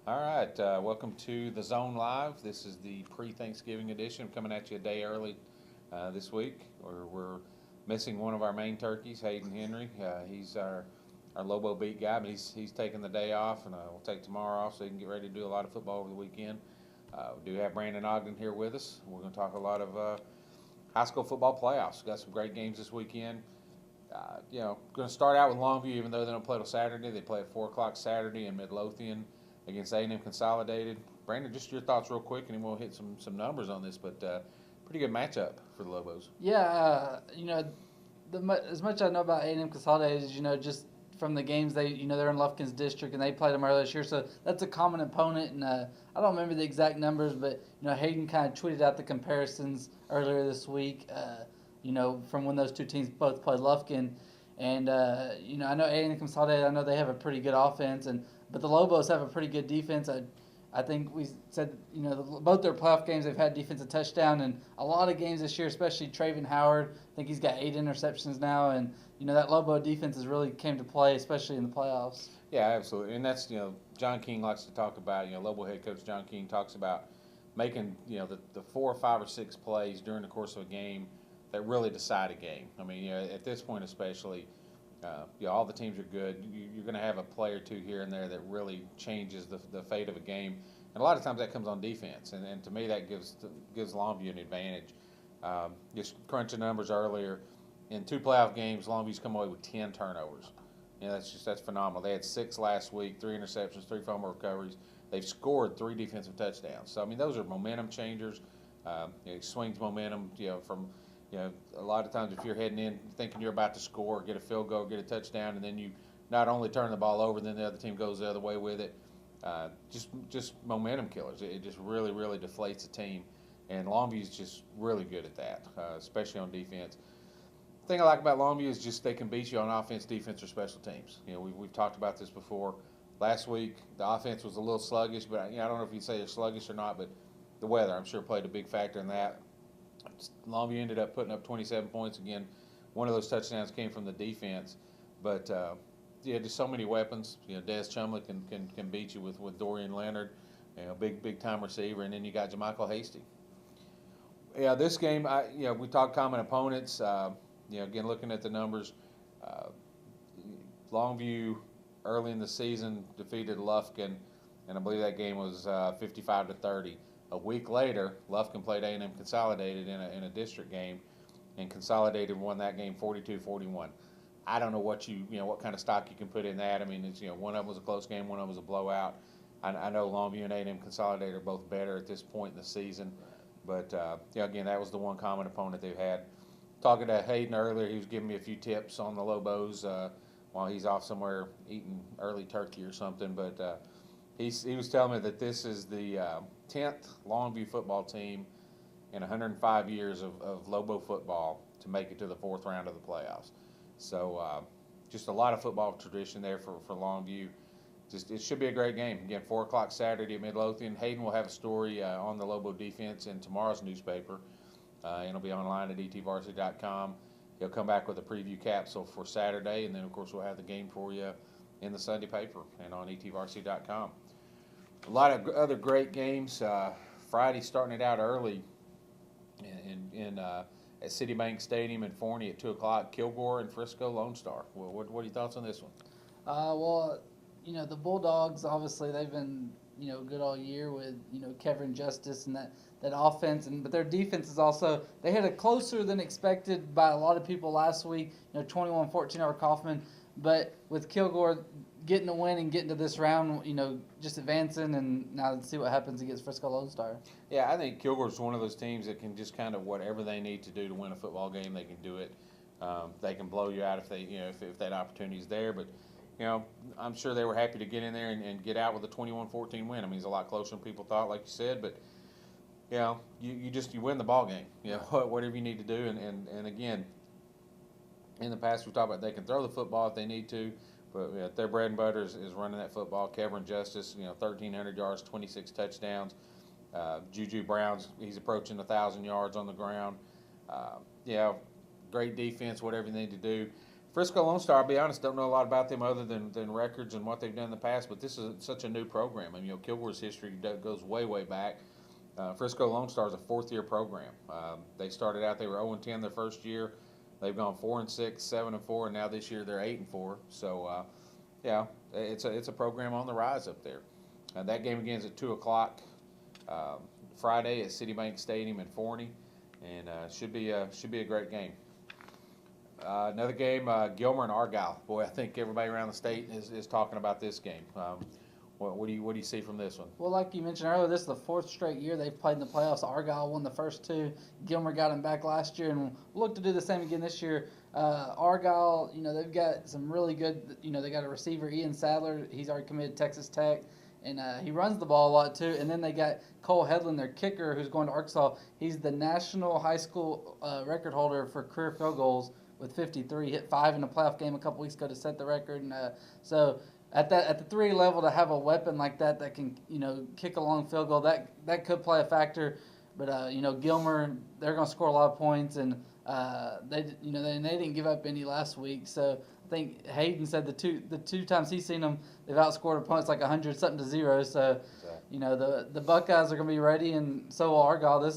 All right, welcome to the Zone Live. This is the pre-Thanksgiving edition, coming at you a day early this week. We're missing one of our main turkeys, Hayden Henry. He's our Lobo beat guy, but he's taking the day off, and we'll take tomorrow off so he can get ready to do a lot of football over the weekend. We do have Brandon Ogden here with us. We're going to talk a lot of high school football playoffs. Got some great games this weekend. Going to start out with Longview, even though they don't play till Saturday. They play at 4 o'clock Saturday in Midlothian against A&M Consolidated. Brandon, just your thoughts real quick, and then we'll hit some numbers on this, but pretty good matchup for the Lobos. Yeah, as much I know about A&M Consolidated is, just from the games they're in Lufkin's district, and they played them earlier this year, so that's a common opponent, and I don't remember the exact numbers, but, Hayden kind of tweeted out the comparisons earlier this week, from when those two teams both played Lufkin, and, I know A&M Consolidated, I know they have a pretty good offense, but the Lobos have a pretty good defense. I think we said, both their playoff games they've had defensive touchdown, and a lot of games this year, especially Traven Howard. I think he's got 8 interceptions now, and that Lobo defense has really came to play, especially in the playoffs. Yeah, absolutely, and that's John King likes to talk about. Lobo head coach John King talks about making the 4, 5, or 6 plays during the course of a game that really decide a game. I mean, at this point especially. All the teams are good. You're going to have a play or two here and there that really changes the fate of a game, and a lot of times that comes on defense. And to me, that gives Longview an advantage. Just crunching numbers earlier, in 2 playoff games, Longview's come away with 10 turnovers. That's phenomenal. They had 6 last week, 3 interceptions, 3 fumble recoveries. They've scored 3 defensive touchdowns. So I mean, those are momentum changers. It swings momentum. From a lot of times if you're heading in thinking you're about to score, get a field goal, get a touchdown, and then you not only turn the ball over, then the other team goes the other way with it. Just momentum killers. It just really, really deflates a team. And Longview's just really good at that, especially on defense. The thing I like about Longview is just they can beat you on offense, defense, or special teams. We've talked about this before. Last week, the offense was a little sluggish, but I don't know if you'd say they're sluggish or not, but the weather, I'm sure, played a big factor in that. Longview ended up putting up 27 points again. One of those touchdowns came from the defense, but just so many weapons. Des Chumley can beat you with Dorian Leonard, big time receiver, and then you got Jamichael Hasty. Yeah, this game, we talked common opponents. Again, looking at the numbers, Longview early in the season defeated Lufkin, and I believe that game was 55-30. A week later, Lufkin played A&M Consolidated in a district game, and Consolidated won that game 42-41. I don't know what what kind of stock you can put in that. I mean, it's one of them was a close game, one of them was a blowout. I know Longview and A&M Consolidated are both better at this point in the season, but again, that was the one common opponent they've had. Talking to Hayden earlier, he was giving me a few tips on the Lobos while he's off somewhere eating early turkey or something, but. He was telling me that this is the 10th Longview football team in 105 years of Lobo football to make it to the 4th round of the playoffs. So just a lot of football tradition there for Longview. It should be a great game. Again, 4 o'clock Saturday at Midlothian. Hayden will have a story on the Lobo defense in tomorrow's newspaper. And it'll be online at etvarsity.com. He'll come back with a preview capsule for Saturday, and then, of course, we'll have the game for you in the Sunday paper and on etvarsity.com. A lot of other great games. Friday starting it out early at Citibank Stadium in Forney at 2 o'clock. Kilgore and Frisco Lone Star. Well, what are your thoughts on this one? The Bulldogs, obviously, they've been, good all year with, Kevin Justice and that offense. But their defense is also, they had a closer than expected by a lot of people last week, 21-14 over Kaufman. But with Kilgore getting the win and getting to this round, just advancing, and now let's see what happens against Frisco Lone Star. Yeah, I think Kilgore's one of those teams that can just kind of whatever they need to do to win a football game, they can do it. They can blow you out if they, if that opportunity is there. But, I'm sure they were happy to get in there and get out with a 21-14 win. I mean, it's a lot closer than people thought, like you said. But, you win the ball game. Whatever you need to do. And again, in the past, we talked about they can throw the football if they need to, but their bread and butter is running that football. Kevin Justice, 1,300 yards, 26 touchdowns. Juju Brown's, he's approaching 1,000 yards on the ground. Great defense, whatever they need to do. Frisco Lone Star, I'll be honest, don't know a lot about them other than records and what they've done in the past, but this is such a new program. I mean, Kilgore's history goes way, way back. Frisco Lone Star is a fourth-year program. They started out, they were 0-10 their first year. They've gone 4-6, 7-4, and now this year they're 8-4. So, yeah, it's a program on the rise up there. That game again is at 2 o'clock Friday at Citibank Stadium in Forney, and should be a great game. Another game, Gilmer and Argyle. Boy, I think everybody around the state is talking about this game. What do you see from this one? Well, like you mentioned earlier, this is the fourth straight year they've played in the playoffs. Argyle won the first two. Gilmer got them back last year, and we'll look to do the same again this year. Argyle, they've got some really good, they got a receiver, Ian Sadler. He's already committed to Texas Tech, and he runs the ball a lot too. And then they got Cole Hedlund, their kicker, who's going to Arkansas. He's the national high school record holder for career field goals with 53. Hit 5 in a playoff game a couple weeks ago to set the record, and so. At the 3 level, to have a weapon like that can kick a long field goal, that could play a factor. But Gilmer, they're going to score a lot of points, and they didn't give up any last week. So I think Hayden said the two times he's seen them, they've outscored opponents like 100-something to 0. So the Buckeyes are going to be ready, and so will Argyle.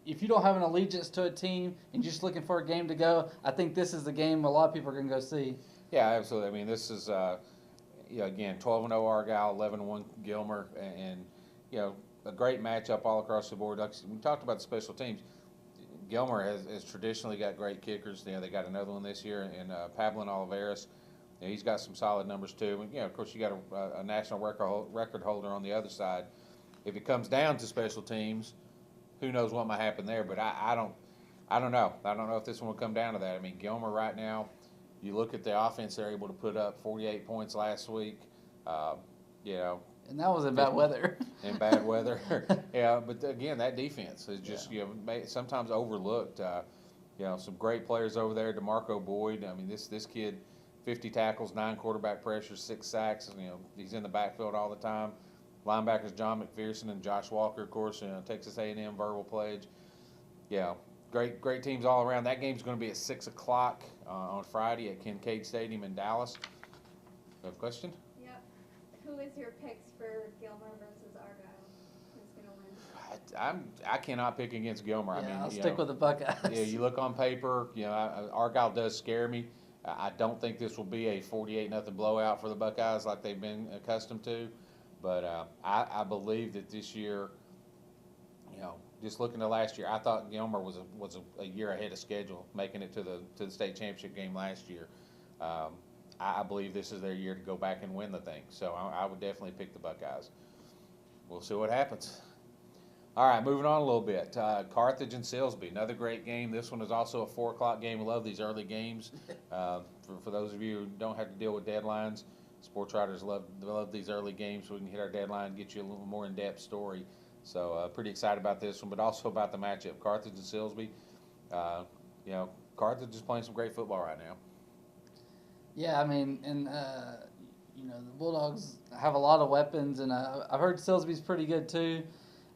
If you don't have an allegiance to a team and you're just looking for a game to go, I think this is the game a lot of people are going to go see. Yeah, absolutely. I mean, this is, again, 12-0 Argyle, 11-1 Gilmer, and a great matchup all across the board. Like we talked about the special teams. Gilmer has traditionally got great kickers. They got another one this year, and Pablo Oliveras. He's got some solid numbers too. And, of course, you got a national record holder on the other side. If it comes down to special teams, who knows what might happen there? But I don't know. I don't know if this one will come down to that. I mean, Gilmer right now. You look at the offense; they're able to put up 48 points last week. And that was in bad weather. In bad weather, yeah. But again, that defense is just sometimes overlooked. Some great players over there. DeMarco Boyd. I mean, this kid, 50 tackles, 9 quarterback pressures, 6 sacks. He's in the backfield all the time. Linebackers John McPherson and Josh Walker, of course. Texas A&M verbal pledge. Yeah. Great teams all around. That game's going to be at 6 o'clock on Friday at Kincaid Stadium in Dallas. You have a question? Yep. Who is your picks for Gilmer versus Argyle? Who's going to win? I cannot pick against Gilmer. Yeah, I'll stick with the Buckeyes. Yeah, you look on paper. Argyle does scare me. I don't think this will be a 48-0 blowout for the Buckeyes like they've been accustomed to. But I believe that this year, just looking to last year, I thought Gilmer was a year ahead of schedule, making it to the state championship game last year. I believe this is their year to go back and win the thing. So I would definitely pick the Buckeyes. We'll see what happens. All right, moving on a little bit. Carthage and Silsbee, another great game. This one is also a 4 o'clock game. We love these early games. For those of you who don't have to deal with deadlines, sports writers love these early games so we can hit our deadline and get you a little more in-depth story. So pretty excited about this one, but also about the matchup. Carthage and Silsbee. Carthage is playing some great football right now. Yeah, I mean, and the Bulldogs have a lot of weapons, and I've heard Silsbee's pretty good too.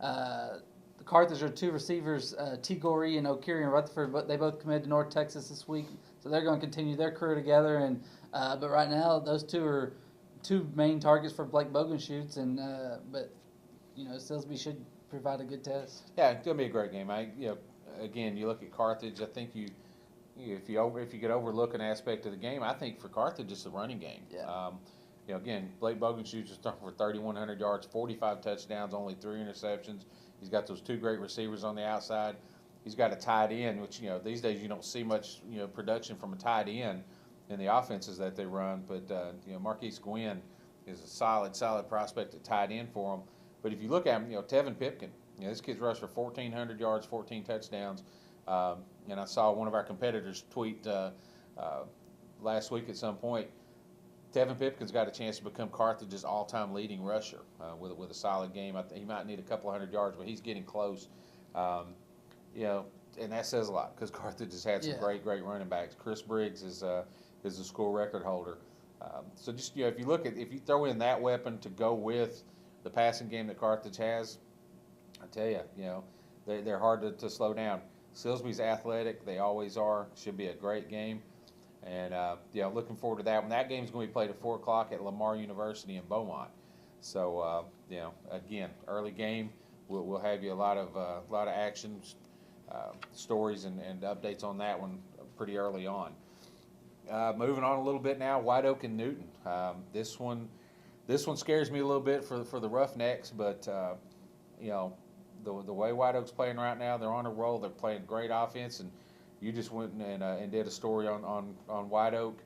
The Carthage are 2 receivers, Kilgore and O'Keefe and Rutherford, but they both committed to North Texas this week, so they're going to continue their career together. And but right now, those 2 are 2 main targets for Blake Bogenschutz, and but. Silsbee should provide a good test. Yeah, it's gonna be a great game. Again, you look at Carthage. I think if you could overlook an aspect of the game, I think for Carthage it's the running game. Yeah. Again, Blake Bogenschutz is throwing for 3,100 yards, 45 touchdowns, only 3 interceptions. He's got those 2 great receivers on the outside. He's got a tight end, which these days you don't see much production from a tight end in the offenses that they run. But Marquise Gwynn is a solid prospect at tight end for them. But if you look at him, Tevin Pipkin, this kid's rushed for 1,400 yards, 14 touchdowns. And I saw one of our competitors tweet last week at some point, Tevin Pipkin's got a chance to become Carthage's all-time leading rusher with a solid game. He might need a couple of 100 yards, but he's getting close. And that says a lot because Carthage has had some great running backs. Chris Briggs is the school record holder. So just if you throw in that weapon to go with the passing game that Carthage has, I tell you, they're hard to slow down. Silsbee's athletic; they always are. Should be a great game. And looking forward to that one. That game's going to be played at 4 o'clock at Lamar University in Beaumont. So again, early game. We'll have you a lot of action, stories and updates on that one pretty early on. Moving on a little bit now, White Oak and Newton. This one scares me a little bit for the Roughnecks, but the way White Oak's playing right now, they're on a roll. They're playing great offense, and you just went and did a story on White Oak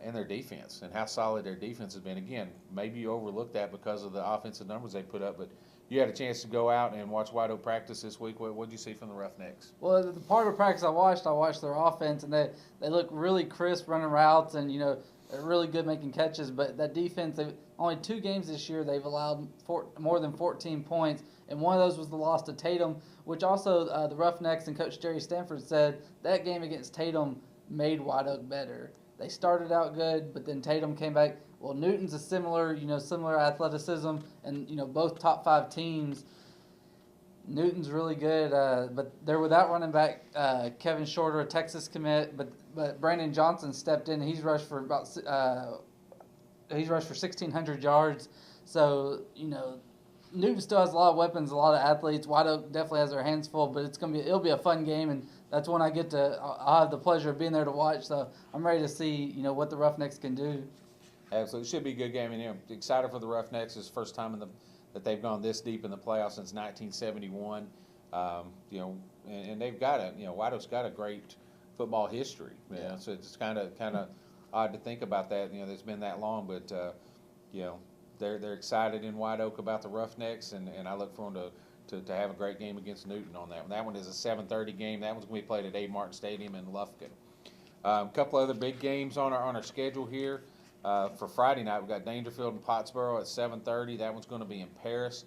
and their defense and how solid their defense has been. Again, maybe you overlooked that because of the offensive numbers they put up, but you had a chance to go out and watch White Oak practice this week. What did you see from the Roughnecks? Well, the part of practice I watched their offense, and they look really crisp running routes, and they're really good making catches. But that defense, only 2 games this year they've allowed more than 14 points, and one of those was the loss to Tatum, which also the Roughnecks and Coach Jerry Stanford said that game against Tatum made White Oak better. They started out good, but then Tatum came back. Well, Newton's a similar athleticism, and both top 5 teams. Newton's really good, but they're without running back Kevin Shorter, a Texas commit. But Brandon Johnson stepped in. He's rushed for 1,600 yards. So Newton still has a lot of weapons, a lot of athletes. White Oak definitely has their hands full, but it'll be a fun game, and that's when I'll have the pleasure of being there to watch. So I'm ready to see what the Roughnecks can do. Absolutely, it should be a good game. And excited for the Roughnecks. It's the first time that they've gone this deep in the playoffs since 1971. And they've got White Oak's got a great football history. So it's kind of odd to think about that. It's been that long, but they're excited in White Oak about the Roughnecks, and I look for them to have a great game against Newton on that one. That one is a 7:30 game. That one's going to be played at A. Martin Stadium in Lufkin. A couple other big games on our schedule here. For Friday night, we've got Dangerfield and Pottsboro at 7:30. That one's going to be in Paris.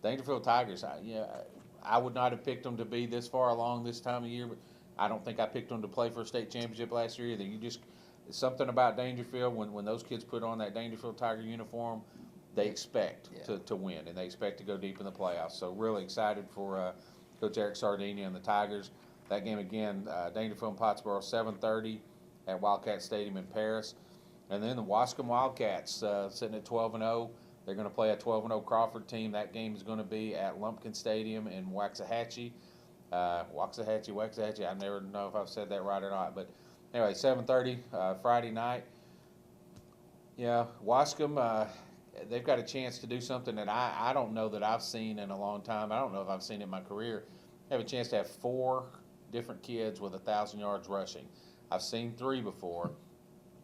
Dangerfield Tigers. I would not have picked them to be this far along this time of year, but I don't think I picked them to play for a state championship last year either. It's something about Dangerfield when those kids put on that Dangerfield Tiger uniform, they expect to win, and they expect to go deep in the playoffs. So really excited for Coach Eric Sardinia and the Tigers. That game again, Dangerfield and Pottsboro, 7:30. At Wildcat Stadium in Paris. And then the Wascom Wildcats sitting at 12-0. They're going to play a 12-0 Crawford team. That game is going to be at Lumpkin Stadium in Waxahachie. Waxahachie. I never know if I've said that right or not. But anyway, 7:30 Friday night. Wascom, they've got a chance to do something that I don't know that I've seen in a long time. I don't know if I've seen it in my career. They have a chance to have 4 different kids with 1,000 yards rushing. I've seen 3 before,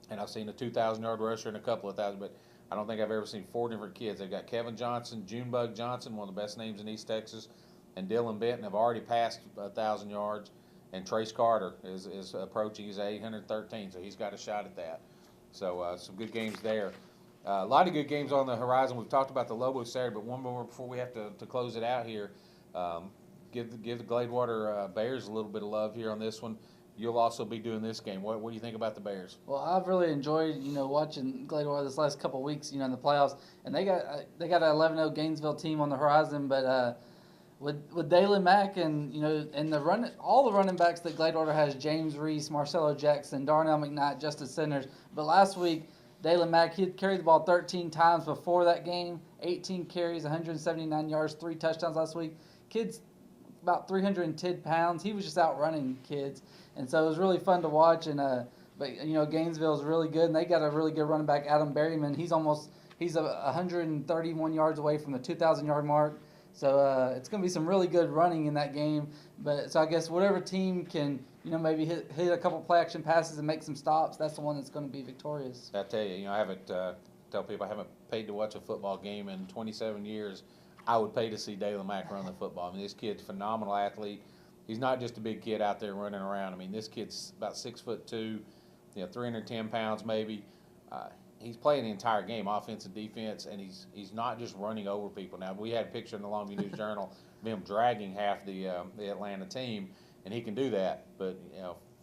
and I've seen a 2,000-yard rusher and a couple of thousand, but I don't think I've ever seen 4 different kids. They've got Kevin Johnson, Junebug Johnson, one of the best names in East Texas, and Dylan Benton have already passed 1,000 yards, and Trace Carter is approaching. He's 813, so he's got a shot at that. So some good games there. A lot of good games on the horizon. We've talked about the Lobos Saturday, but one more before we have to close it out here. Give the Gladewater Bears a little bit of love here on this one. You'll also be doing this game. What do you think about the Bears? Well, I've really enjoyed watching Gladewater this last couple of weeks in the playoffs, and they got an 11-0 Gainesville team on the horizon. But with Dalen Mack and all the running backs that Gladewater has, James Reese, Marcelo Jackson, Darnell McKnight, Justice Centers. But last week, Dalen Mack, he had carried the ball 13 times before that game, 18 carries, 179 yards, 3 touchdowns last week. Kid's about 310 pounds. He was just out running kids. And so it was really fun to watch. And but Gainesville is really good, and they got a really good running back, Adam Berryman. He's 131 yards away from the 2,000-yard mark. So it's going to be some really good running in that game. But so I guess whatever team can maybe hit a couple play action passes and make some stops, that's the one that's going to be victorious. I tell you, I haven't tell people I haven't paid to watch a football game in 27 years. I would pay to see Dalen Mack run the football. I mean, this kid's a phenomenal athlete. He's not just a big kid out there running around. I mean, this kid's about 6'2", 310 pounds maybe. He's playing the entire game, offense and defense, and he's not just running over people. Now, we had a picture in the Longview News Journal of him dragging half the Atlanta team, and he can do that. But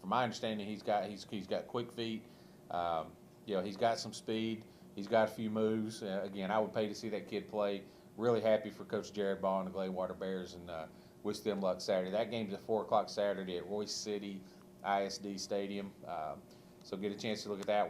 from my understanding, he's got quick feet. He's got some speed. He's got a few moves. Again, I would pay to see that kid play. Really happy for Coach Jared Ball and the Gladewater Bears, and wish them luck Saturday. That game's at 4 o'clock Saturday at Royce City ISD Stadium. So get a chance to look at that one.